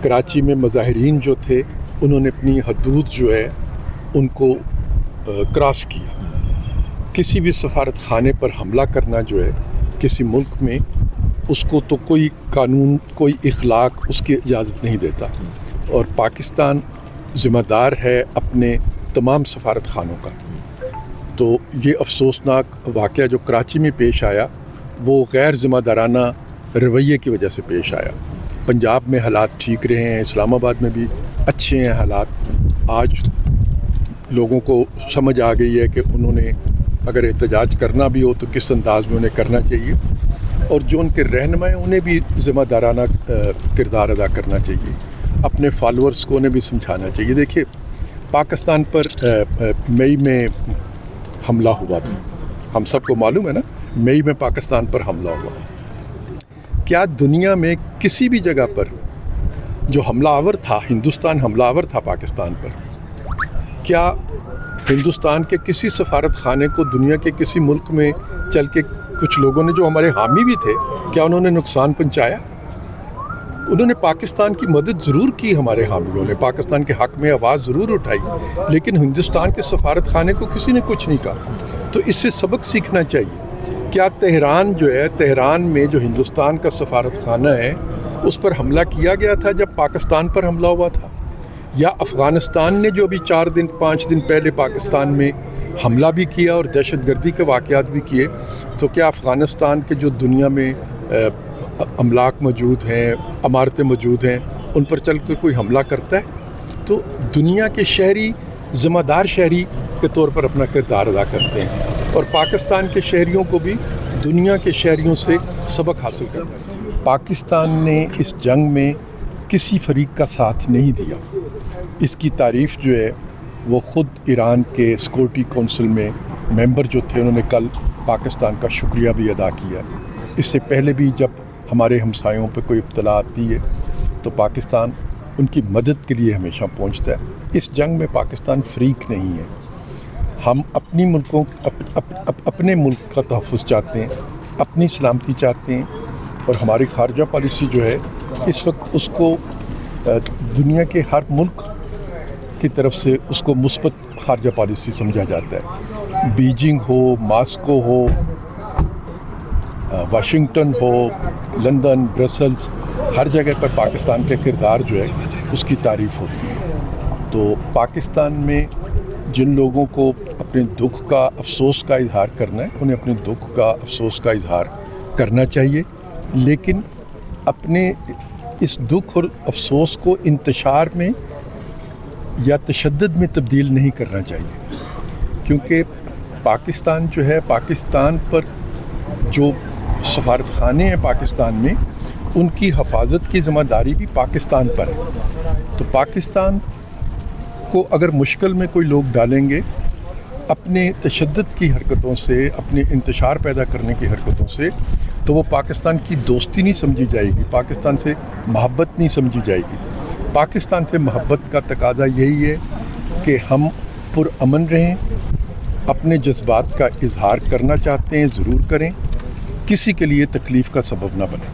کراچی میں مظاہرین جو تھے انہوں نے اپنی حدود جو ہے ان کو کراس کیا. کسی بھی سفارت خانے پر حملہ کرنا جو ہے کسی ملک میں اس کو تو کوئی قانون کوئی اخلاق اس کی اجازت نہیں دیتا, اور پاکستان ذمہ دار ہے اپنے تمام سفارت خانوں کا. تو یہ افسوسناک واقعہ جو کراچی میں پیش آیا وہ غیر ذمہ دارانہ رویے کی وجہ سے پیش آیا. پنجاب میں حالات ٹھیک رہے ہیں, اسلام آباد میں بھی اچھے ہیں حالات. آج لوگوں کو سمجھ آ گئی ہے کہ انہوں نے اگر احتجاج کرنا بھی ہو تو کس انداز میں انہیں کرنا چاہیے, اور جو ان کے رہنما ہیں انہیں بھی ذمہ دارانہ کردار ادا کرنا چاہیے, اپنے فالورز کو انہیں بھی سمجھانا چاہیے. دیکھیے پاکستان پر مئی میں حملہ ہوا تھا, ہم سب کو معلوم ہے نا, مئی میں پاکستان پر حملہ ہوا. کیا دنیا میں کسی بھی جگہ پر جو حملہ آور تھا, ہندوستان حملہ آور تھا پاکستان پر, کیا ہندوستان کے کسی سفارت خانے کو دنیا کے کسی ملک میں چل کے کچھ لوگوں نے جو ہمارے حامی بھی تھے کیا انہوں نے نقصان پہنچایا؟ انہوں نے پاکستان کی مدد ضرور کی, ہمارے حامیوں نے پاکستان کے حق میں آواز ضرور اٹھائی, لیکن ہندوستان کے سفارت خانے کو کسی نے کچھ نہیں کہا. تو اس سے سبق سیکھنا چاہیے. کیا تہران جو ہے, تہران میں جو ہندوستان کا سفارت خانہ ہے اس پر حملہ کیا گیا تھا جب پاکستان پر حملہ ہوا تھا؟ یا افغانستان نے جو ابھی 4-5 دن پہلے پاکستان میں حملہ بھی کیا اور دہشت گردی کے واقعات بھی کیے, تو کیا افغانستان کے جو دنیا میں املاک موجود ہیں, عمارتیں موجود ہیں, ان پر چل کر کوئی حملہ کرتا ہے؟ تو دنیا کے شہری ذمہ دار شہری کے طور پر اپنا کردار ادا کرتے ہیں, اور پاکستان کے شہریوں کو بھی دنیا کے شہریوں سے سبق حاصل کرنا ہے. پاکستان نے اس جنگ میں کسی فریق کا ساتھ نہیں دیا. اس کی تعریف جو ہے وہ خود ایران کے سیکورٹی کونسل میں ممبر جو تھے انہوں نے کل پاکستان کا شکریہ بھی ادا کیا. اس سے پہلے بھی جب ہمارے ہمسایوں پہ کوئی ابتلا آتی ہے تو پاکستان ان کی مدد کے لیے ہمیشہ پہنچتا ہے. اس جنگ میں پاکستان فریق نہیں ہے. ہم اپنے ملک کا تحفظ چاہتے ہیں, اپنی سلامتی چاہتے ہیں, اور ہماری خارجہ پالیسی جو ہے اس وقت اس کو دنیا کے ہر ملک کی طرف سے اس کو مثبت خارجہ پالیسی سمجھا جاتا ہے. بیجنگ ہو, ماسکو ہو, واشنگٹن ہو, لندن, برسلز, ہر جگہ پر پاکستان کا کردار جو ہے اس کی تعریف ہوتی ہے. تو پاکستان میں جن لوگوں کو اپنے دکھ کا افسوس کا اظہار کرنا ہے انہیں اپنے دکھ کا افسوس کا اظہار کرنا چاہیے, لیکن اپنے اس دکھ اور افسوس کو انتشار میں یا تشدد میں تبدیل نہیں کرنا چاہیے, کیونکہ پاکستان جو ہے, پاکستان پر جو سفارت خانے ہیں پاکستان میں ان کی حفاظت کی ذمہ داری بھی پاکستان پر ہے. تو پاکستان کو اگر مشکل میں کوئی لوگ ڈالیں گے اپنے تشدد کی حرکتوں سے, اپنے انتشار پیدا کرنے کی حرکتوں سے, تو وہ پاکستان کی دوستی نہیں سمجھی جائے گی, پاکستان سے محبت نہیں سمجھی جائے گی. پاکستان سے محبت کا تقاضا یہی ہے کہ ہم پرامن رہیں, اپنے جذبات کا اظہار کرنا چاہتے ہیں ضرور کریں, کسی کے لیے تکلیف کا سبب نہ بنیں.